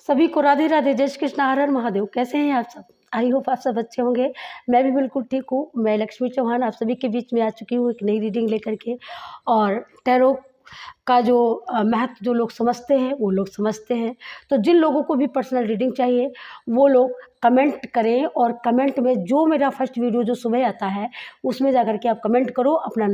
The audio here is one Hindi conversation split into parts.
सभी को राधे राधे, जय श्री कृष्ण, हर हर महादेव। कैसे हैं आप सब? आई होप आप सब अच्छे होंगे। मैं भी बिल्कुल ठीक हूँ। मैं लक्ष्मी चौहान आप सभी के बीच में आ चुकी हूँ एक नई रीडिंग लेकर के। और टैरो का जो महत्व जो लोग समझते हैं वो लोग समझते हैं। तो जिन लोगों को भी पर्सनल रीडिंग चाहिए वो लोग कमेंट करें, और कमेंट में जो मेरा फर्स्ट वीडियो जो सुबह आता है उसमें जा कर के आप कमेंट करो, अपना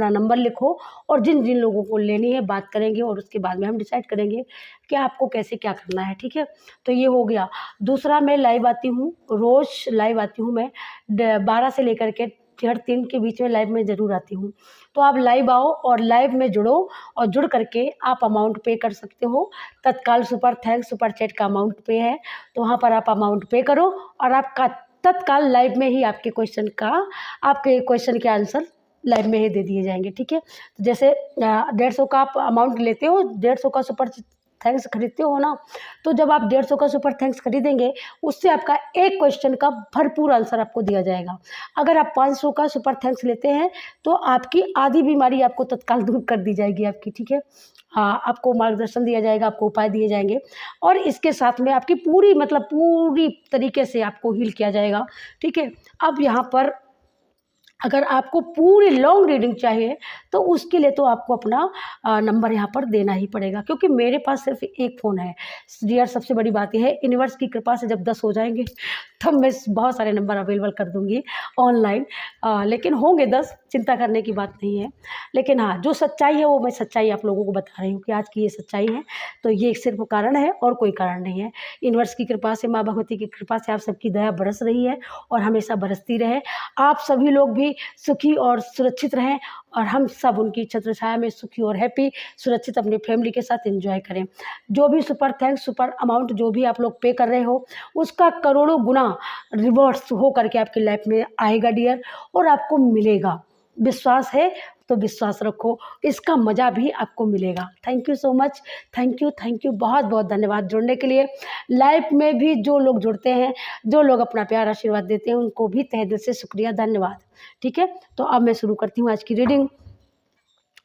नंबर लिखो, और जिन जिन लोगों को लेनी है बात करेंगे, और उसके बाद में हम डिसाइड करेंगे कि आपको कैसे क्या करना है। ठीक है, तो ये हो गया। दूसरा, मैं लाइव आती हूँ, रोज़ लाइव आती हूँ। मैं 12 से लेकर के 3:30 के बीच में लाइव में ज़रूर आती हूँ। तो आप लाइव आओ और लाइव में जुड़ो, और जुड़ करके आप अमाउंट पे कर सकते हो। तत्काल सुपर थैंक्स सुपर चैट का अमाउंट पे है, तो वहाँ पर आप अमाउंट पे करो, और आपका तत्काल लाइव में ही आपके क्वेश्चन के आंसर लाइव में ही दे दिए जाएंगे। ठीक है, तो जैसे 150 का आप अमाउंट लेते हो, 150 का सुपर थैंक्स खरीदते हो ना, तो जब आप 150 का सुपर थैंक्स खरीदेंगे उससे आपका एक क्वेश्चन का भरपूर आंसर आपको दिया जाएगा। अगर आप 500 का सुपर थैंक्स लेते हैं तो आपकी आधी बीमारी आपको तत्काल दूर कर दी जाएगी आपकी। ठीक है, हाँ, आपको मार्गदर्शन दिया जाएगा, आपको उपाय दिए जाएंगे, और इसके साथ में आपकी पूरी तरीके से आपको हील किया जाएगा। ठीक है, अब यहाँ पर अगर आपको पूरी लॉन्ग रीडिंग चाहिए तो उसके लिए तो आपको अपना नंबर यहाँ पर देना ही पड़ेगा, क्योंकि मेरे पास सिर्फ एक फ़ोन है डियर। सबसे बड़ी बात यह है, यूनिवर्स की कृपा से जब 10 हो जाएंगे तब मैं बहुत सारे नंबर अवेलेबल कर दूँगी ऑनलाइन, लेकिन होंगे 10, चिंता करने की बात नहीं है। लेकिन हाँ, जो सच्चाई है वो मैं सच्चाई आप लोगों को बता रही हूँ कि आज की ये सच्चाई है। तो ये सिर्फ कारण है और कोई कारण नहीं है। यूनिवर्स की कृपा से, माँ भगवती की कृपा से आप सबकी दया बरस रही है और हमेशा बरसती रहे। आप सभी लोग भी सुखी और सुरक्षित रहें, और हम सब उनकी छत्र छाया में सुखी और हैप्पी सुरक्षित अपनी फैमिली के साथ एंजॉय करें। जो भी सुपर थैंक्स सुपर अमाउंट जो भी आप लोग पे कर रहे हो उसका करोड़ों गुना रिवॉर्ड्स हो करके आपकी लाइफ में आएगा डियर, और आपको मिलेगा। विश्वास है तो विश्वास रखो, इसका मज़ा भी आपको मिलेगा। Thank you so much, thank you, बहुत बहुत धन्यवाद जुड़ने के लिए। लाइफ में भी जो लोग जुड़ते हैं, जो लोग अपना प्यार आशीर्वाद देते हैं, उनको भी तहे दिल से शुक्रिया, धन्यवाद। ठीक है, तो अब मैं शुरू करती हूँ आज की रीडिंग।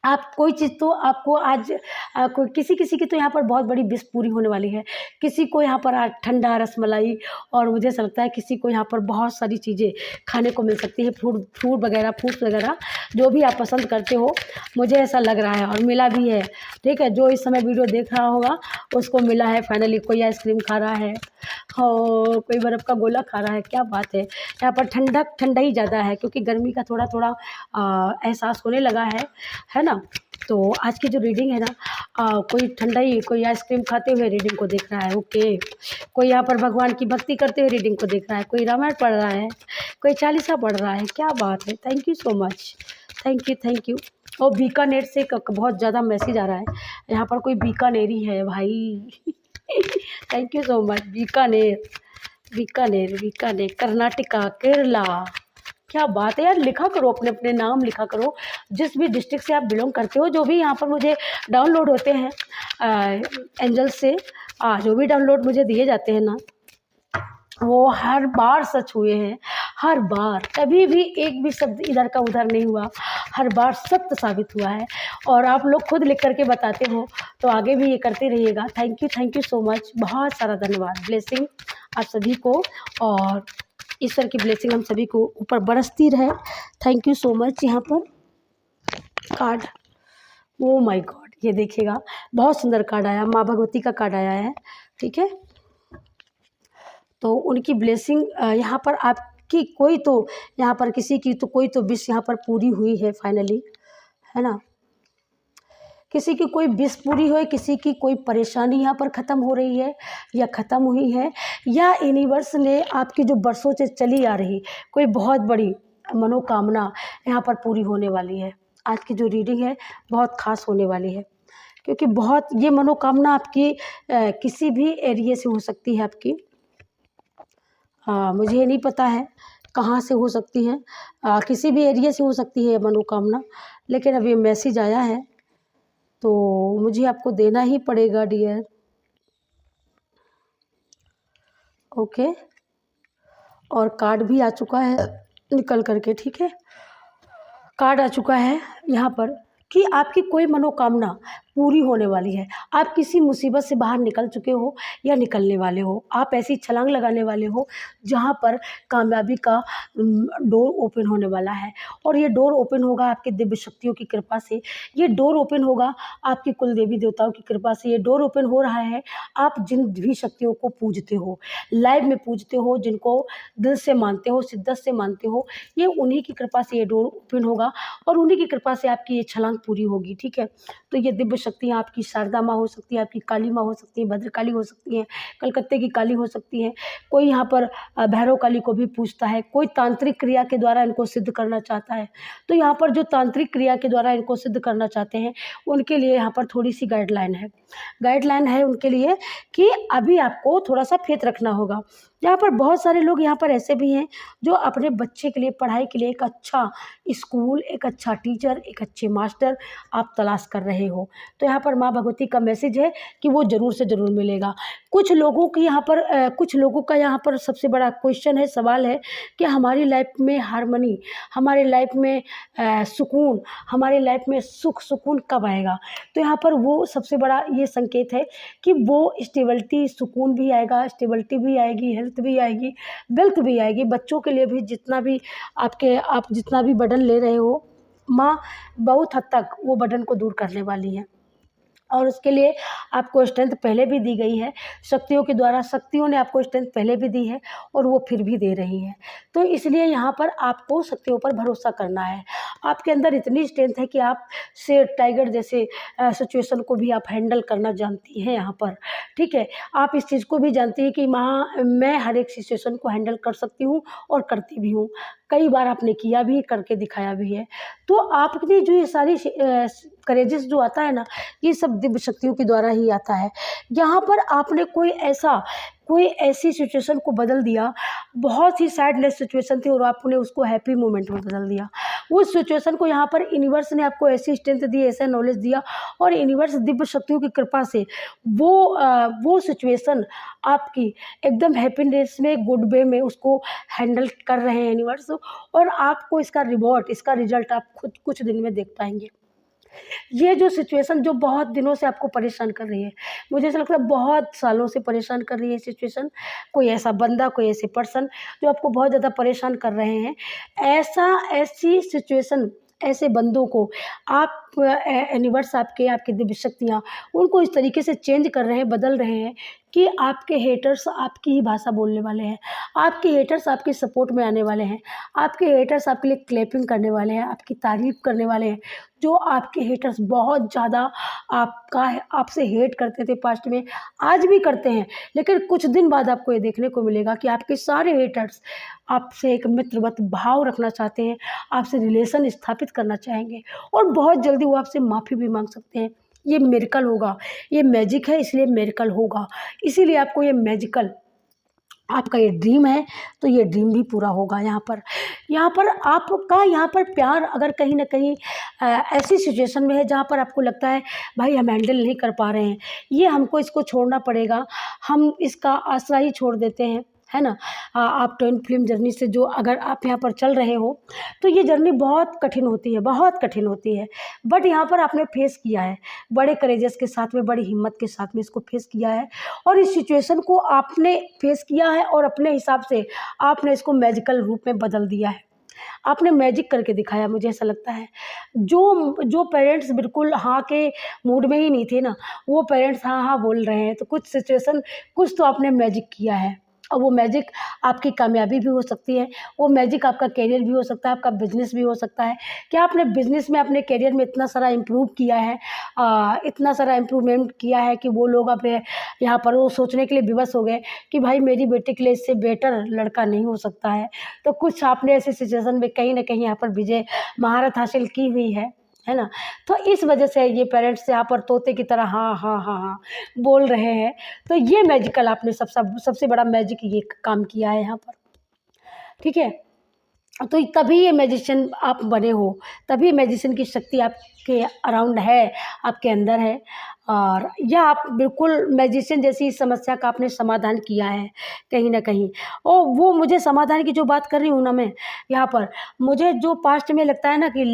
आप कोई चीज़ तो आपको आज कोई किसी किसी की तो यहाँ पर बहुत बड़ी विश पूरी होने वाली है। किसी को यहाँ पर आज ठंडा रसमलाई, और मुझे ऐसा लगता है किसी को यहाँ पर बहुत सारी चीज़ें खाने को मिल सकती है, फ्रूट्स वगैरह जो भी आप पसंद करते हो, मुझे ऐसा लग रहा है, और मिला भी है। ठीक है, जो इस समय वीडियो देख रहा होगा उसको मिला है फाइनली। कोई आइसक्रीम खा रहा है, हो कोई बर्फ़ का गोला खा रहा है। क्या बात है, यहाँ पर ठंडा ही ज़्यादा है, क्योंकि गर्मी का थोड़ा थोड़ा एहसास होने लगा है ना। तो आज की जो रीडिंग है ना, कोई ठंडाई, कोई आइसक्रीम खाते हुए रीडिंग को देख रहा है। ओके, कोई यहाँ पर भगवान की भक्ति करते हुए रीडिंग को देख रहा है, कोई रामायण पढ़ रहा है, कोई चालीसा पढ़ रहा है। क्या बात है, thank you so much, thank you. और बीकानेर से बहुत ज़्यादा मैसेज आ रहा है, यहाँ पर कोई बीकानेरी है भाई thank you so much. Bikaner, Karnataka, Kerala. क्या बात है यार, लिखा करो, अपने अपने नाम लिखा करो, जिस भी डिस्ट्रिक्ट से आप बिलोंग करते हो। जो भी यहाँ पर मुझे डाउनलोड होते हैं एंजल से, जो भी डाउनलोड मुझे दिए जाते हैं ना, वो हर बार सच हुए हैं। हर बार, कभी भी एक भी शब्द इधर का उधर नहीं हुआ, हर बार सत्य साबित हुआ है। और आप लोग खुद लिख करके बताते हो, तो आगे भी ये करते रहिएगा। थैंक यू सो मच, बहुत सारा धन्यवाद। ब्लेसिंग आप सभी को, और ईश्वर की ब्लेसिंग हम सभी को ऊपर बरसती रहे। Thank you so much. यहाँ पर कार्ड, ओ माय गॉड, ये देखिएगा, बहुत सुंदर कार्ड आया, माँ भगवती का कार्ड आया है। ठीक है, तो उनकी ब्लेसिंग यहाँ पर आपकी कोई तो, यहाँ पर किसी की तो कोई तो विश यहाँ पर पूरी हुई है फाइनली, है ना। किसी की कोई विश पूरी हुई, किसी की कोई परेशानी यहाँ पर ख़त्म हो रही है या ख़त्म हुई है, या यूनिवर्स ने आपकी जो बरसों से चली आ रही कोई बहुत बड़ी मनोकामना यहाँ पर पूरी होने वाली है। आज की जो रीडिंग है बहुत ख़ास होने वाली है, क्योंकि बहुत ये मनोकामना आपकी किसी भी एरिया से हो सकती है आपकी। मुझे नहीं पता है कहाँ से हो सकती है, किसी भी एरिया से हो सकती है मनोकामना, लेकिन अब ये मैसेज आया है तो मुझे आपको देना ही पड़ेगा डियर। ओके, और कार्ड भी आ चुका है निकल करके। ठीक है, कार्ड आ चुका है यहाँ पर कि आपकी कोई मनोकामना पूरी होने वाली है। आप किसी मुसीबत से बाहर निकल चुके हो या निकलने वाले हो। आप ऐसी छलांग लगाने वाले हो जहाँ पर कामयाबी का डोर ओपन होने वाला है, और ये डोर ओपन होगा आपके दिव्य शक्तियों की कृपा से। ये डोर ओपन होगा आपकी कुल देवी देवताओं की कृपा से। ये डोर ओपन हो रहा है आप जिन भी शक्तियों को पूजते हो, लाइव में पूजते हो, जिनको दिल से मानते हो, शिद्दत से मानते हो, ये उन्हीं की कृपा से ये डोर ओपन होगा और उन्हीं की कृपा से आपकी ये छलांग पूरी होगी। ठीक है, तो ये दिव्य शक्तियाँ आपकी शारदा माँ हो सकती है, आपकी काली माँ हो सकती है, भद्रकाली हो सकती हैं, कलकत्ते की काली हो सकती हैं। कोई यहाँ पर भैरव काली को भी पूजता है। कोई तांत्रिक क्रिया के द्वारा इनको सिद्ध करना चाहता है, तो यहाँ पर जो तांत्रिक क्रिया के द्वारा इनको सिद्ध करना चाहते हैं उनके लिए यहाँ पर थोड़ी सी गाइडलाइन है उनके लिए कि अभी आपको थोड़ा सा फेथ रखना होगा। यहाँ पर बहुत सारे लोग यहाँ पर ऐसे भी हैं जो अपने बच्चे के लिए, पढ़ाई के लिए एक अच्छा स्कूल, एक अच्छा टीचर, एक अच्छे मास्टर आप तलाश कर रहे हो। तो यहाँ पर माँ भगवती का मैसेज है कि वो ज़रूर से ज़रूर मिलेगा। कुछ लोगों का यहाँ पर सबसे बड़ा क्वेश्चन है, सवाल है कि हमारी लाइफ में हारमनी, हमारी लाइफ में सुकून, हमारी लाइफ में सुकून कब आएगा। तो यहाँ पर वो सबसे बड़ा ये संकेत है कि वो स्टेबिलिटी, सुकून भी आएगा, स्टेबिलिटी भी आएगी, हेल्थ भी आएगी, वेल्थ भी आएगी। बच्चों के लिए भी आप जितना भी बर्डन ले रहे हो, माँ बहुत हद तक वो बर्डन को दूर करने वाली है। और उसके लिए आपको स्ट्रेंथ पहले भी दी गई है शक्तियों के द्वारा। शक्तियों ने आपको स्ट्रेंथ पहले भी दी है और वो फिर भी दे रही हैं। तो इसलिए यहाँ पर आपको शक्तियों पर भरोसा करना है। आपके अंदर इतनी स्ट्रेंथ है कि आप शेर, टाइगर जैसे सिचुएशन को भी आप हैंडल करना जानती हैं यहाँ पर। ठीक है, आप इस चीज़ को भी जानती हैं कि मैं हर एक सिचुएशन को हैंडल कर सकती हूँ और करती भी हूँ। कई बार आपने किया भी, करके दिखाया भी है। तो आपकी जो ये सारी करेजेस जो आता है ना, ये सब दिव्य शक्तियों के द्वारा ही आता है। यहाँ पर आपने कोई ऐसी सिचुएशन को बदल दिया, बहुत ही सैडनेस सिचुएशन थी और आपने उसको हैप्पी मोमेंट में बदल दिया। उस सिचुएशन को यहाँ पर यूनिवर्स ने आपको ऐसी स्ट्रेंथ दी, ऐसा नॉलेज दिया, और यूनिवर्स दिव्य शक्तियों की कृपा से वो सिचुएशन आपकी एकदम हैप्पीनेस में, गुड वे में उसको हैंडल कर रहे हैं यूनिवर्स, और आपको इसका रिवॉर्ड, इसका रिजल्ट आप खुद कुछ दिन में देख पाएंगे। ये जो सिचुएशन जो बहुत दिनों से आपको परेशान कर रही है, मुझे ऐसा लगता है बहुत सालों से परेशान कर रही है सिचुएशन, कोई ऐसा बंदा, कोई ऐसे पर्सन जो आपको बहुत ज़्यादा परेशान कर रहे हैं, ऐसी सिचुएशन, ऐसे बंदों को आप यूनिवर्स, आपके दिव्य शक्तियाँ उनको इस तरीके से चेंज कर रहे हैं, बदल रहे हैं कि आपके हेटर्स आपकी ही भाषा बोलने वाले हैं। आपके हेटर्स आपके सपोर्ट में आने वाले हैं। आपके हेटर्स आपके लिए क्लैपिंग करने वाले हैं, आपकी तारीफ़ करने वाले हैं। जो आपके हेटर्स बहुत ज़्यादा आपसे हेट करते थे पास्ट में, आज भी करते हैं, लेकिन कुछ दिन बाद आपको ये देखने को मिलेगा कि आपके सारे हेटर्स आपसे एक मित्रवत भाव रखना चाहते हैं, आपसे रिलेशन स्थापित करना चाहेंगे, और बहुत जल्दी वो आपसे माफ़ी भी मांग सकते हैं। ये मिरेकल होगा, ये मैजिक है, इसलिए मिरेकल होगा। इसीलिए आपको ये मैजिकल, आपका ये ड्रीम है तो ये ड्रीम भी पूरा होगा। यहाँ पर आपका यहाँ पर प्यार अगर कहीं ना कहीं ऐसी सिचुएशन में है जहाँ पर आपको लगता है भाई हम हैंडल नहीं कर पा रहे हैं, ये हमको इसको छोड़ना पड़ेगा, हम इसका आसरा ही छोड़ देते हैं, है ना। आप ट्विन फ्लेम जर्नी से जो अगर आप यहाँ पर चल रहे हो तो ये जर्नी बहुत कठिन होती है, बहुत कठिन होती है, बट यहाँ पर आपने फेस किया है बड़े करेजेस के साथ में, बड़ी हिम्मत के साथ में इसको फेस किया है, और इस सिचुएशन को आपने फेस किया है और अपने हिसाब से आपने इसको मैजिकल रूप में बदल दिया है। आपने मैजिक करके दिखाया, मुझे ऐसा लगता है। जो पेरेंट्स बिल्कुल हाँ के मूड में ही नहीं थे ना, वो पेरेंट्स हाँ हाँ बोल रहे हैं, तो कुछ तो आपने मैजिक किया है, और वो मैजिक आपकी कामयाबी भी हो सकती है, वो मैजिक आपका करियर भी हो सकता है, आपका बिजनेस भी हो सकता है। क्या आपने बिजनेस में, अपने करियर में इतना सारा इम्प्रूव किया है, इतना सारा इम्प्रूवमेंट किया है कि वो लोग अब यहाँ पर वो सोचने के लिए विवश हो गए कि भाई मेरी बेटी के लिए इससे बेटर लड़का नहीं हो सकता है। तो कुछ आपने ऐसे सिचुएशन में कहीं ना कहीं यहाँ पर विजय, महारत हासिल की हुई है ना। तो इस वजह से ये पेरेंट्स यहाँ पर तोते की तरह हाँ हाँ हाँ हाँ बोल रहे हैं। तो ये मैजिकल आपने सबसे बड़ा मैजिक ये काम किया है यहाँ पर, ठीक है। तो तभी ये मैजिशियन आप बने हो, तभी मैजिशियन की शक्ति आपके अराउंड है, आपके अंदर है। और या आप बिल्कुल मैजिशियन जैसी इस समस्या का आपने समाधान किया है कहीं न कहीं। और वो मुझे समाधान की जो बात कर रही हूँ ना मैं यहाँ पर, मुझे जो पास्ट में लगता है ना कि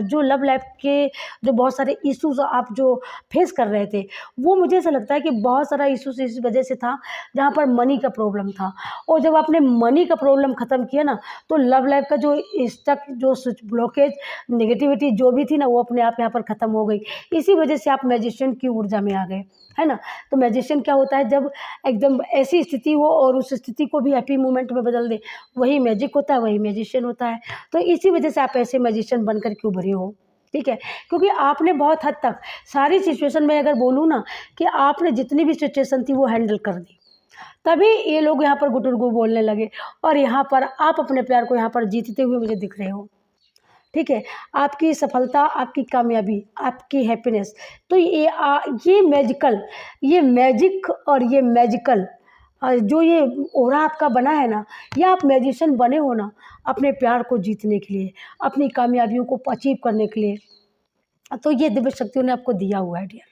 जो लव लाइफ़ के जो बहुत सारे इश्यूज़ आप जो फेस कर रहे थे, वो मुझे ऐसा लगता है कि बहुत सारा इश्यूज़ इस वजह से था, जहाँ पर मनी का प्रॉब्लम था। और जब आपने मनी का प्रॉब्लम ख़त्म किया ना, तो लव लाइफ़ का जो स्टक, जो स्विच ब्लॉकेज, नेगेटिविटी जो भी थी ना, वो अपने आप यहाँ पर ख़त्म हो गई। इसी वजह से आप मैजिशियन की ऊर्जा में आ गए, है ना? तो मैजिशियन क्या होता है, जब एकदम ऐसी स्थिति हो और उस स्थिति को भी हैप्पी मोमेंट में बदल दे, वही मैजिक होता है, वही मैजिशियन होता है। तो इसी वजह से आप ऐसे मैजिशियन बनकर के उभरे हो, ठीक है? क्योंकि आपने बहुत हद तक सारी सिचुएशन में, अगर बोलूँ ना, कि आपने जितनी भी सिचुएशन थी वो हैंडल कर दी। तभी ये लोग यहाँ पर गुटुरगु बोलने लगे और यहाँ पर आप अपने प्यार को यहाँ पर जीतते हुए मुझे दिख रहे हो। ठीक है? आपकी सफलता, आपकी कामयाबी, आपकी हैप्पीनेस, तो ये ये मैजिक और ये मैजिकल जो ये ऑरा आपका बना है ना, ये आप मैजिशियन बने हो ना अपने प्यार को जीतने के लिए, अपनी कामयाबियों को अचीव करने के लिए। तो ये दिव्य शक्तियों ने आपको दिया हुआ है डियर,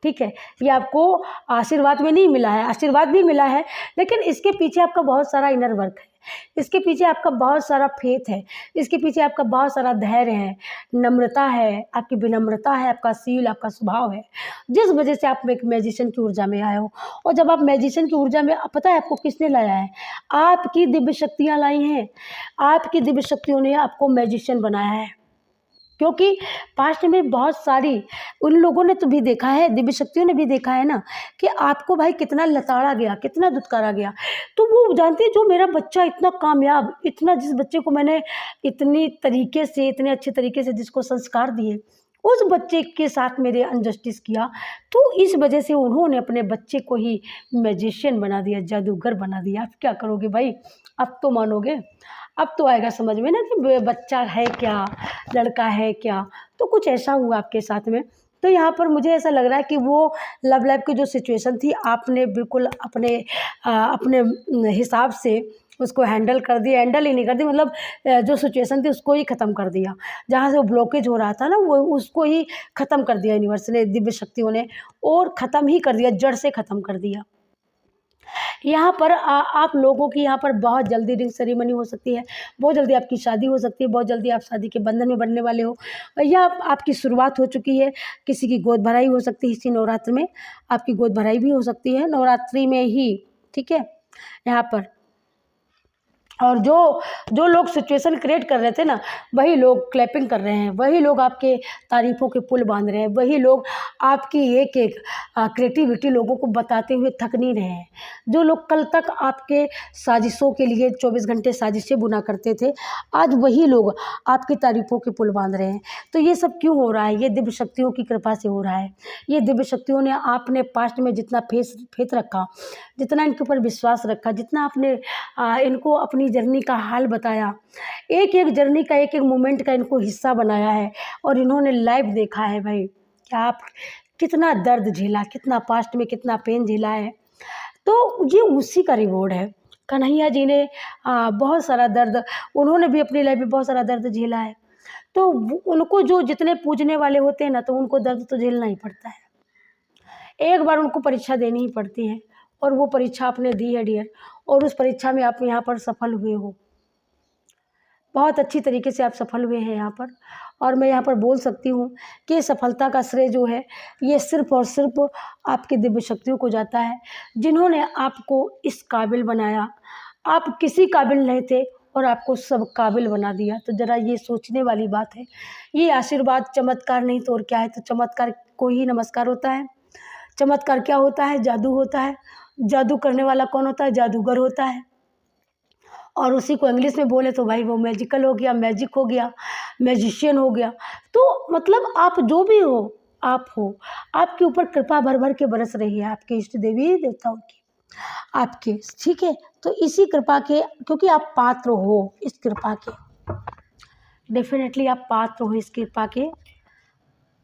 ठीक है? ये आपको आशीर्वाद में नहीं मिला है, आशीर्वाद भी मिला है, लेकिन इसके पीछे आपका बहुत सारा इनर वर्क है, इसके पीछे आपका बहुत सारा फेथ है, इसके पीछे आपका बहुत सारा धैर्य है, नम्रता है, आपकी विनम्रता है, आपका सील, आपका स्वभाव है, जिस वजह से आप एक मैजिशियन की ऊर्जा में आए हो। और जब आप मैजिशियन की ऊर्जा में, पता है आपको किसने लाया है? आपकी दिव्य शक्तियाँ लाई हैं, आपकी दिव्य शक्तियों ने आपको मैजिशियन बनाया है। क्योंकि पास्ट में बहुत सारी उन लोगों ने तो भी देखा है, दिव्य शक्तियों ने भी देखा है ना, कि आपको भाई कितना लताड़ा गया, कितना दुत्कारा गया। तो वो जानती है, जो मेरा बच्चा इतना कामयाब, इतना, जिस बच्चे को मैंने इतनी तरीके से, इतने अच्छे तरीके से जिसको संस्कार दिए, उस बच्चे के साथ मेरे अनजस्टिस किया, तो इस वजह से उन्होंने अपने बच्चे को ही मैजिशियन बना दिया, जादूगर बना दिया। अब क्या करोगे भाई? अब तो मानोगे, अब तो आएगा समझ में ना कि बच्चा है क्या, लड़का है क्या। तो कुछ ऐसा हुआ आपके साथ में। तो यहाँ पर मुझे ऐसा लग रहा है कि वो लव लाइफ़ की जो सिचुएशन थी, आपने बिल्कुल अपने हिसाब से उसको हैंडल कर दिया, हैंडल ही नहीं कर दी, मतलब जो सिचुएशन थी उसको ही ख़त्म कर दिया। जहाँ से वो ब्लॉकेज हो रहा था ना, वो उसको ही ख़त्म कर दिया यूनिवर्स ने, दिव्य शक्तियों ने, और ख़त्म ही कर दिया, जड़ से ख़त्म कर दिया। यहाँ पर आप लोगों की यहाँ पर बहुत जल्दी रिंग सेरेमनी हो सकती है, बहुत जल्दी आपकी शादी हो सकती है, बहुत जल्दी आप शादी के बंधन में बनने वाले हो, या आपकी शुरुआत हो चुकी है, किसी की गोद भराई हो सकती है, इसी नवरात्र में आपकी गोद भराई भी हो सकती है, नवरात्रि में ही, ठीक है? यहाँ पर और जो जो लोग सिचुएशन क्रिएट कर रहे थे ना, वही लोग क्लैपिंग कर रहे हैं, वही लोग आपके तारीफ़ों के पुल बांध रहे हैं, वही लोग आपकी एक-एक क्रिएटिविटी लोगों को बताते हुए थक नहीं रहे हैं। जो लोग कल तक आपके साजिशों के लिए 24 घंटे साजिशें बुना करते थे, आज वही लोग आपकी तारीफ़ों के पुल बांध रहे हैं। तो ये सब क्यों हो रहा है? ये दिव्य शक्तियों की कृपा से हो रहा है। ये दिव्य शक्तियों ने आपने पास्ट में जितना फेथ रखा, जितना इनके ऊपर विश्वास रखा, जितना आपने इनको अपनी जर्नी का हाल बताया, एक-एक जर्नी का, एक-एक मोमेंट का इनको हिस्सा बनाया है, और इन्होंने लाइव देखा है भाई कि आप कितना दर्द झेला, कितना पास्ट में कितना पेन झेला है। तो ये उसी का रिवॉर्ड है। कन्हैया जी ने बहुत सारा दर्द, उन्होंने भी अपनी लाइफ में बहुत सारा दर्द झेला है। तो उनको जो जितने पूजने वाले होते हैं ना, तो उनको दर्द तो झेलना ही पड़ता है। एक बार उनको परीक्षा देनी ही पड़ती है, और वो परीक्षा आपने दी है डियर, और उस परीक्षा में आप यहाँ पर सफल हुए हो। बहुत अच्छी तरीके से आप सफल हुए हैं यहाँ पर, और मैं यहाँ पर बोल सकती हूँ कि सफलता का श्रेय जो है, ये सिर्फ़ और सिर्फ़ आपकी दिव्य शक्तियों को जाता है, जिन्होंने आपको इस काबिल बनाया। आप किसी काबिल नहीं थे और आपको सब काबिल बना दिया। तो ज़रा ये सोचने वाली बात है। ये आशीर्वाद चमत्कार नहीं तो और क्या है? तो चमत्कार को ही नमस्कार होता है। चमत्कार क्या होता है? जादू होता है। जादू करने वाला कौन होता है? जादूगर होता है। और उसी को इंग्लिश में बोले तो भाई वो मैजिकल हो गया, मैजिक हो गया, मैजिशियन हो गया। तो मतलब आप जो भी हो, आप हो। आपके ऊपर कृपा भर-भर के बरस रही है, आपके इष्ट देवी देवताओं की, आपके, ठीक है? तो इसी कृपा के, क्योंकि आप पात्र हो इस कृपा के, डेफ़िनेटली आप पात्र हो इस कृपा के,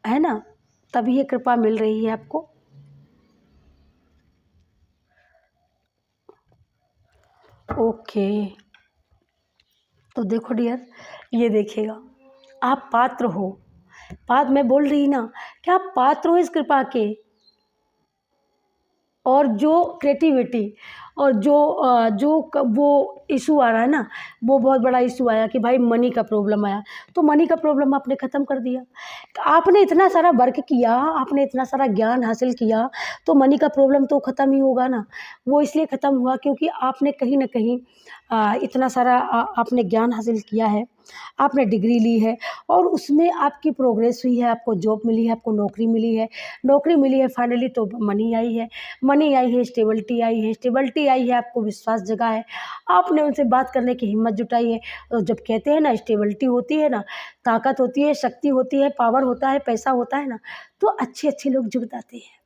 है ना? तभी ये कृपा मिल रही है आपको। ओके, तो देखो डियर, ये देखिएगा, आप पात्र हो। मैं बोल रही ना क्या आप पात्र हो इस कृपा के? और जो क्रिएटिविटी और वो इशू आ रहा है ना, वो बहुत बड़ा इशू आया कि भाई मनी का प्रॉब्लम आया, तो मनी का प्रॉब्लम आपने ख़त्म कर दिया। आपने इतना सारा वर्क किया, आपने इतना सारा ज्ञान हासिल किया, तो मनी का प्रॉब्लम तो ख़त्म ही होगा ना। वो इसलिए ख़त्म हुआ क्योंकि आपने कहीं न कहीं इतना सारा आपने ज्ञान हासिल किया है, आपने डिग्री ली है और उसमें आपकी प्रोग्रेस हुई है, आपको जॉब मिली है, आपको नौकरी मिली है फाइनली, तो मनी आई है। मनी आई है, स्टेबिलिटी आई है, आपको विश्वास जगा है, आपने उनसे बात करने की हिम्मत जुटाई है। तो जब कहते हैं ना स्टेबिलिटी होती है ना, ताकत होती है, शक्ति होती है, पावर होता है, पैसा होता है ना, तो अच्छे-अच्छे लोग जुट जाते हैं,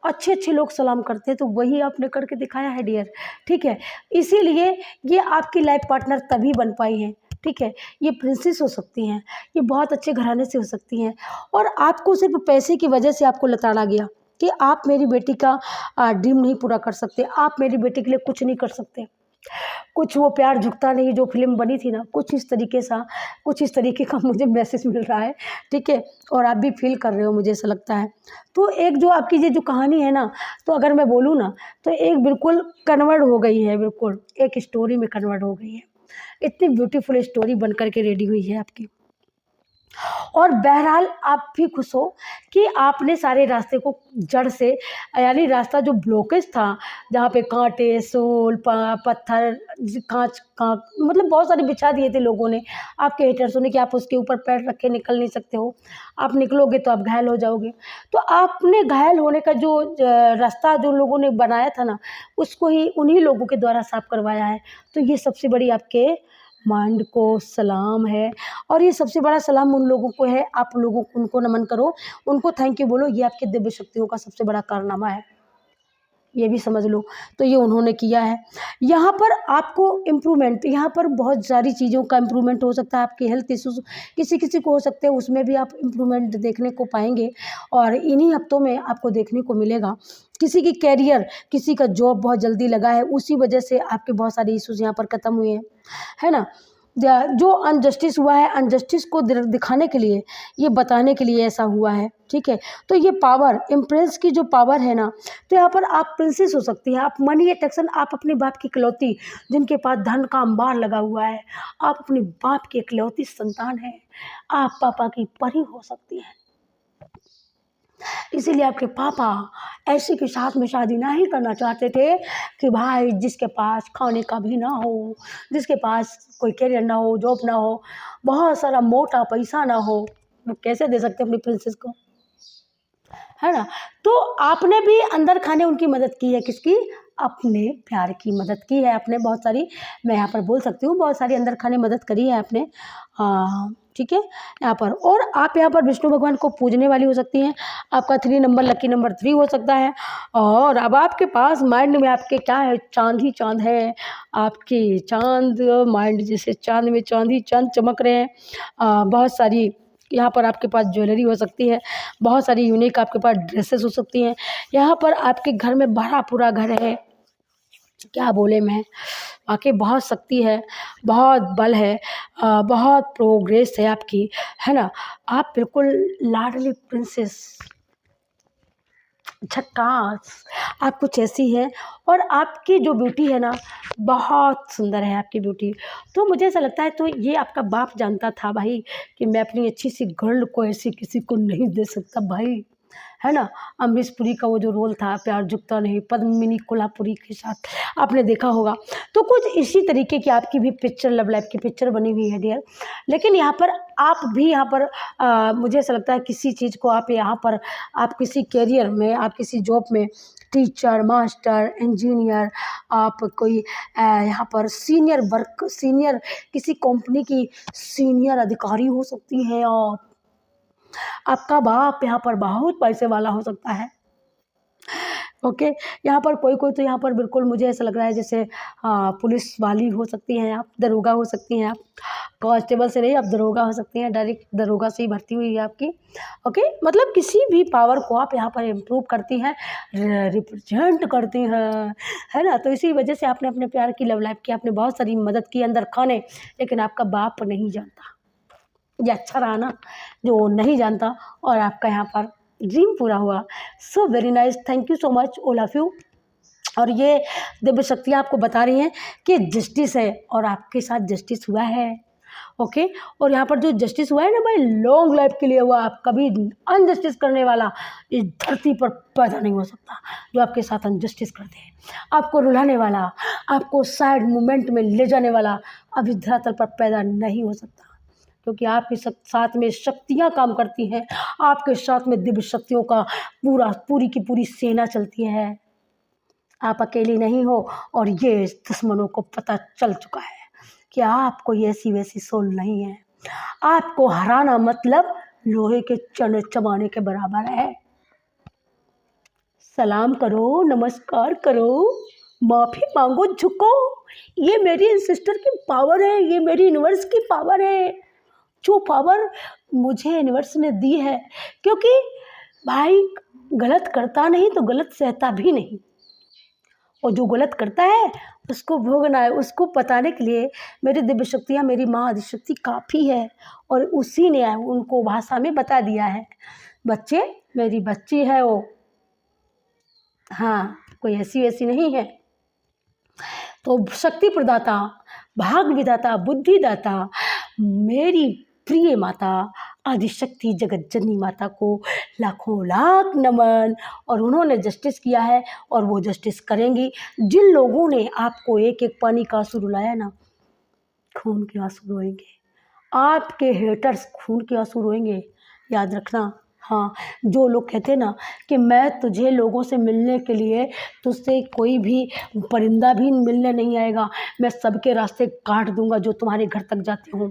अच्छे-अच्छे लोग सलाम करते हैं, तो वही आपने करके दिखाया है डियर, ठीक है? इसीलिए ये आपकी लाइफ पार्टनर तभी बन पाई हैं, ठीक है? ये प्रिंसेस हो सकती हैं, ये बहुत अच्छे घराने से हो सकती हैं और आपको सिर्फ़ पैसे की वजह से आपको लताड़ा गया कि आप मेरी बेटी का ड्रीम नहीं पूरा कर सकते, आप मेरी बेटी के लिए कुछ नहीं कर सकते। कुछ वो प्यार झुकता नहीं जो फ़िल्म बनी थी ना, कुछ इस तरीके का मुझे मैसेज मिल रहा है, ठीक है? और आप भी फ़ील कर रहे हो मुझे ऐसा लगता है। तो एक जो आपकी ये जो कहानी है ना, तो अगर मैं बोलूँ ना, तो एक बिल्कुल कन्वर्ट हो गई है, बिल्कुल एक स्टोरी में कन्वर्ट हो गई है। इतनी ब्यूटीफुल स्टोरी बन कर के रेडी हुई है आपकी। और बहरहाल आप भी खुश हो कि आपने सारे रास्ते को जड़ से, यानी रास्ता जो ब्लॉकेज था, जहाँ पे कांटे, सोल, पत्थर, कांच मतलब बहुत सारे बिछा दिए थे लोगों ने, आपके हेटर्सों ने, कि आप उसके ऊपर पैर रख के निकल नहीं सकते हो, आप निकलोगे तो आप घायल हो जाओगे। तो आपने घायल होने का जो रास्ता जो लोगों ने बनाया था ना, उसको ही उन्हीं लोगों के द्वारा साफ करवाया है। तो ये सबसे बड़ी आपके माइंड को सलाम है और ये सबसे बड़ा सलाम उन लोगों को है, आप लोगों को उनको नमन करो, उनको थैंक यू बोलो, ये आपकी दिव्य शक्तियों का सबसे बड़ा कारनामा है, ये भी समझ लो। तो ये उन्होंने किया है। यहाँ पर आपको इम्प्रूवमेंट, यहाँ पर बहुत सारी चीज़ों का इम्प्रूवमेंट हो सकता है, आपके हेल्थ इश्यूज़ किसी-किसी को हो सकते हैं, उसमें भी आप इम्प्रूवमेंट देखने को पाएँगे और इन्हीं हफ्तों में आपको देखने को मिलेगा। किसी की करियर, किसी का जॉब बहुत जल्दी लगा है, उसी वजह से आपके बहुत सारे इश्यूज़ यहाँ पर ख़त्म हुए हैं, है ना? जो अनजस्टिस हुआ है, अनजस्टिस को दिखाने के लिए, ये बताने के लिए ऐसा हुआ है, ठीक है? तो ये पावर, इम्प्रेस की जो पावर है ना, तो यहाँ पर आप प्रिंसेस हो सकती हैं, आप मनी अट्रैक्शन, आप अपने बाप की इकलौती, जिनके पास धन का अंबार लगा हुआ है, आप अपने बाप की इकलौती संतान हैं, आप पापा की परी हो सकती हैं। इसीलिए आपके पापा ऐसे के साथ में शादी नहीं करना चाहते थे कि भाई जिसके पास खाने का भी ना हो, जिसके पास कोई करियर ना हो, जॉब ना हो, बहुत सारा मोटा पैसा ना हो, वो कैसे दे सकते अपनी प्रिंसेस को, है ना? तो आपने भी अंदर खाने उनकी मदद की है, किसकी? अपने प्यार की मदद की है आपने, बहुत सारी, मैं यहाँ पर बोल सकती हूँ, बहुत सारी अंदर खाने मदद करी है आपने, ठीक है? यहाँ पर और आप यहाँ पर विष्णु भगवान को पूजने वाली हो सकती हैं, आपका 3 नंबर लकी नंबर 3 हो सकता है और अब आपके पास माइंड में आपके क्या है, चाँद ही चाँद है, आपके चाँद माइंड जैसे चाँद में चाँद ही चाँद चमक रहे हैं। बहुत सारी यहाँ पर आपके पास ज्वेलरी हो सकती है, बहुत सारी यूनिक आपके पास ड्रेसेस हो सकती हैं, यहाँ पर आपके घर में भरा पूरा घर है, क्या बोले मैं, वाक़ई बहुत शक्ति है, बहुत बल है, बहुत प्रोग्रेस है आपकी, है ना? आप बिल्कुल लाडली प्रिंसेस, झक्कास, आप कुछ ऐसी हैं और आपकी जो ब्यूटी है ना, बहुत सुंदर है आपकी ब्यूटी। तो मुझे ऐसा लगता है, तो ये आपका बाप जानता था भाई कि मैं अपनी अच्छी सी गर्ल को ऐसे किसी को नहीं दे सकता भाई, है ना? अमरीश पुरी का वो जो रोल था, प्यार झुकता नहीं, पद्मिनी कोल्हापुरी के साथ आपने देखा होगा। तो कुछ इसी तरीके की आपकी भी पिक्चर, लव लाइफ की पिक्चर बनी हुई है डियर। लेकिन यहाँ पर आप भी यहाँ पर मुझे ऐसा लगता है किसी चीज़ को आप यहाँ पर, आप किसी करियर में, आप किसी जॉब में, टीचर, मास्टर, इंजीनियर, आप कोई यहाँ पर सीनियर किसी कंपनी की सीनियर अधिकारी हो सकती हैं आप। आपका बाप यहाँ पर बहुत पैसे वाला हो सकता है, ओके? यहाँ पर कोई-कोई तो यहाँ पर बिल्कुल मुझे ऐसा लग रहा है जैसे पुलिस वाली हो सकती हैं आप, दरोगा हो सकती हैं आप, कांस्टेबल से नहीं, आप दरोगा हो सकती हैं, डायरेक्ट दरोगा से ही भर्ती हुई है आपकी, ओके? मतलब किसी भी पावर को आप यहाँ पर इम्प्रूव करती हैं, रिप्रेजेंट करती हैं, है ना? तो इसी वजह से आपने अपने प्यार की, लव लाइफ की, आपने बहुत सारी मदद की अंदर खाने, लेकिन आपका बाप नहीं जानता। ये अच्छा रहा ना, जो नहीं जानता और आपका यहाँ पर ड्रीम पूरा हुआ। So very nice, thank you so much all of you. और ये दिव्य शक्तियाँ आपको बता रही हैं कि जस्टिस है और आपके साथ जस्टिस हुआ है। ओके, और यहाँ पर जो जस्टिस हुआ है ना भाई, लॉन्ग लाइफ के लिए हुआ। आप कभी अनजस्टिस करने वाला इस धरती पर पैदा नहीं हो सकता, जो आपके साथ अनजस्टिस करते हैं। आपको रुलाने वाला, आपको सैड मोमेंट में ले जाने वाला अब इस धरातल पर पैदा नहीं हो सकता, क्योंकि आपके साथ में शक्तियाँ काम करती हैं। आपके साथ में दिव्य शक्तियों का पूरी की पूरी सेना चलती है। आप अकेली नहीं हो, और ये दुश्मनों को पता चल चुका है कि आप कोई ऐसी वैसी सोल नहीं है। आपको हराना मतलब लोहे के चने चबाने के बराबर है। सलाम करो, नमस्कार करो, माफ़ी मांगो, झुको। ये मेरी एंसेस्टर की पावर है, ये मेरी यूनिवर्स की पावर है, जो पावर मुझे यूनिवर्स ने दी है। क्योंकि भाई गलत करता नहीं तो गलत सहता भी नहीं, और जो गलत करता है उसको भोगना है। उसको बताने के लिए मेरी दिव्य शक्तियाँ, मेरी माँ आदिशक्ति काफ़ी है, और उसी ने उनको भाषा में बता दिया है। बच्चे, मेरी बच्ची है वो, हाँ, कोई ऐसी वैसी नहीं है। तो शक्ति प्रदाता, भाग विधाता, बुद्धिदाता, मेरी प्रिय माता आदिशक्ति जगत जननी माता को लाखों लाख नमन। और उन्होंने जस्टिस किया है और वो जस्टिस करेंगी। जिन लोगों ने आपको एक एक पानी का आंसू रुलाया ना, खून के आंसू रोएंगे। आपके हेटर्स खून के आंसू रोएंगे, याद रखना। हाँ, जो लोग कहते हैं ना कि मैं तुझे लोगों से मिलने के लिए, तुझसे कोई भी परिंदा भी मिलने नहीं आएगा, मैं सबके रास्ते काट दूंगा जो तुम्हारे घर तक जाते हों,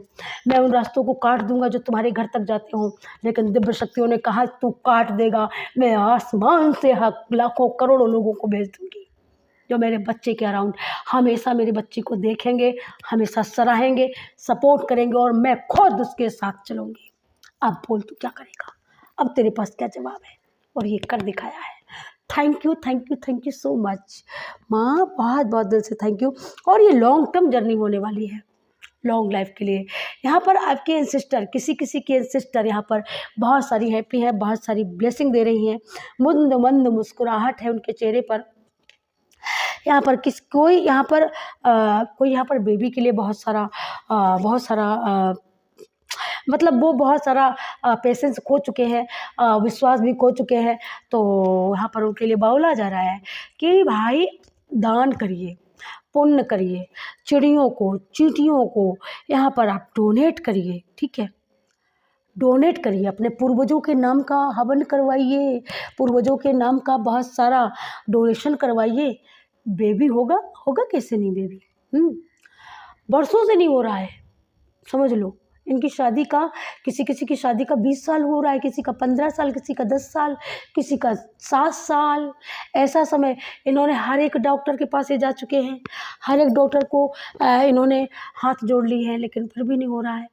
मैं उन रास्तों को काट दूंगा जो तुम्हारे घर तक जाते हों। लेकिन दिव्य शक्तियों ने कहा तू काट देगा, मैं आसमान से लाखों करोड़ों लोगों को भेज दूंगी, जो मेरे बच्चे के अराउंड हमेशा मेरे बच्चे को देखेंगे, हमेशा सराहेंगे, सपोर्ट करेंगे, और मैं खुद उसके साथ चलूँगी। अब बोल तू क्या करेगा, अब तेरे पास क्या जवाब है, और ये कर दिखाया है। Thank you, thank you, thank you so much माँ, बहुत बहुत दिल से थैंक यू। और ये लॉन्ग टर्म जर्नी होने वाली है, लॉन्ग लाइफ के लिए। यहाँ पर आपके एंसेस्टर, किसी किसी के एंसेस्टर यहाँ पर बहुत सारी हैप्पी है, बहुत सारी ब्लेसिंग दे रही हैं। मंद मंद मुस्कुराहट है उनके चेहरे पर। यहाँ पर कोई यहाँ पर बेबी के लिए बहुत सारा मतलब वो बहुत सारा पेशेंस खो चुके हैं, विश्वास भी खो चुके हैं। तो यहाँ पर उनके लिए बोला जा रहा है कि भाई दान करिए, पुण्य करिए, चिड़ियों को, चींटियों को यहाँ पर आप डोनेट करिए। ठीक है, डोनेट करिए, अपने पूर्वजों के नाम का हवन करवाइए, पूर्वजों के नाम का बहुत सारा डोनेशन करवाइए। बेबी होगा कैसे नहीं बेबी, बरसों से नहीं हो रहा है, समझ लो। इनकी शादी का, किसी किसी की शादी का 20 साल हो रहा है, किसी का 15 साल, किसी का 10 साल, किसी का 7 साल। ऐसा समय इन्होंने हर एक डॉक्टर के पास ये जा चुके हैं, हर एक डॉक्टर को इन्होंने हाथ जोड़ ली है, लेकिन फिर भी नहीं हो रहा है।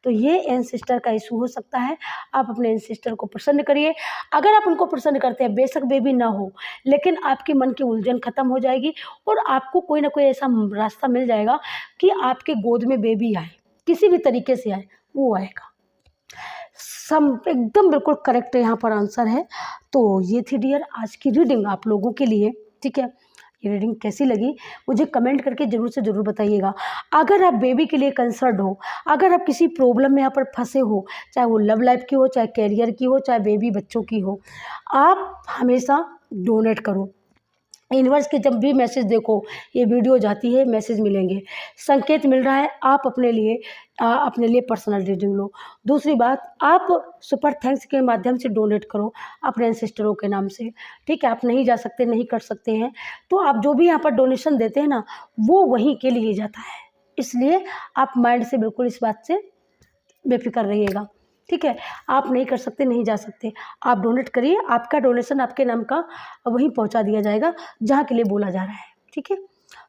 तो ये एंसेस्टर का इशू हो सकता है। आप अपने एंसेस्टर को प्रसन्न करिए। अगर आप उनको प्रसन्न करते हैं, बेशक बेबी ना हो, लेकिन आपके मन की उलझन खत्म हो जाएगी, और आपको कोई ना कोई ऐसा रास्ता मिल जाएगा कि आपके गोद में बेबी आए, किसी भी तरीके से आए, वो आएगा। एकदम बिल्कुल करेक्ट यहाँ पर आंसर है। तो ये थी डियर आज की रीडिंग आप लोगों के लिए। ठीक है, ये रीडिंग कैसी लगी मुझे कमेंट करके ज़रूर से ज़रूर बताइएगा। अगर आप बेबी के लिए कंसर्न हो, अगर आप किसी प्रॉब्लम में यहाँ पर फंसे हो, चाहे वो लव लाइफ की हो, चाहे कैरियर की हो, चाहे बेबी बच्चों की हो, आप हमेशा डोनेट करो। यूनिवर्स के जब भी मैसेज देखो, ये वीडियो जाती है, मैसेज मिलेंगे, संकेत मिल रहा है, आप अपने लिए पर्सनल रीडिंग लो। दूसरी बात, आप सुपर थैंक्स के माध्यम से डोनेट करो अपने एंसेस्टरों के नाम से। ठीक है, आप नहीं जा सकते, नहीं कर सकते हैं, तो आप जो भी यहाँ पर डोनेशन देते हैं ना, वो वहीं के लिए जाता है। इसलिए आप माइंड से बिल्कुल इस बात से बेफिक्र रहिएगा। ठीक है, आप नहीं कर सकते, नहीं जा सकते, आप डोनेट करिए, आपका डोनेशन आपके नाम का वहीं पहुंचा दिया जाएगा जहां के लिए बोला जा रहा है। ठीक है,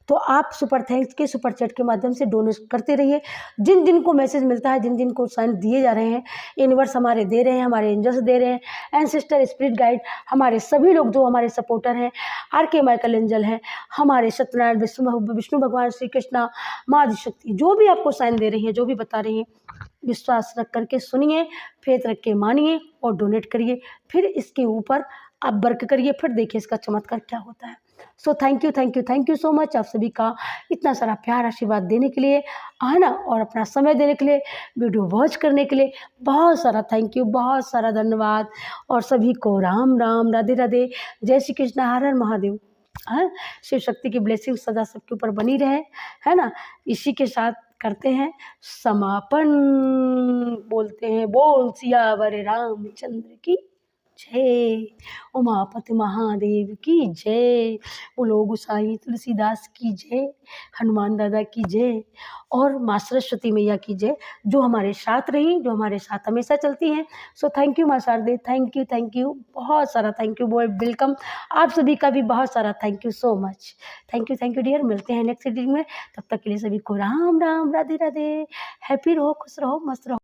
तो आप सुपर थैंक्स के, सुपर चैट के माध्यम से डोनेट करते रहिए। जिन जिन को मैसेज मिलता है, जिन जिन को साइन दिए जा रहे हैं, यूनिवर्स हमारे दे रहे हैं, हमारे एंजल्स दे रहे हैं, एंसेस्टर, स्पिरिट गाइड, हमारे सभी लोग जो हमारे सपोर्टर हैं, आरके माइकल एंजल हैं, हमारे सत्यनारायण, विष्णु भगवान, श्री कृष्णा, माँ आदिशक्ति, जो भी आपको साइन दे रही हैं, जो भी बता रही हैं, विश्वास रख करके सुनिए, फेथ रख के मानिए और डोनेट करिए। फिर इसके ऊपर आप वर्क करिए, फिर देखिए इसका चमत्कार क्या होता है। So thank you so much आप सभी का इतना सारा प्यार आशीर्वाद देने के लिए, है ना, और अपना समय देने के लिए, वीडियो वॉच करने के लिए बहुत सारा थैंक यू, बहुत सारा धन्यवाद। और सभी को राम राम, राधे राधे, जय श्री कृष्ण, हर हर महादेव। हाँ, शिव शक्ति की ब्लेसिंग सदा सबके ऊपर बनी रहे, है ना। इसी के साथ करते हैं समापन, बोलते हैं बोल सियावर रामचंद्र की जय, उमापति महादेव की जय, बोलो गोसाई तुलसीदास की जय, हनुमान दादा की जय, और माँ सरस्वती मैया की जय, जो हमारे साथ रही, जो हमारे साथ हमेशा चलती हैं। सो थैंक यू माँ शारदे, थैंक यू, बहुत सारा थैंक यू, वेलकम। आप सभी का भी बहुत सारा thank you so much. Thank you dear, मिलते हैं नेक्स्ट रीडिंग में। तब तक के लिए सभी को राम राम, राधे राधे, हैप्पी रहो, खुश रहो, मस्त रहो।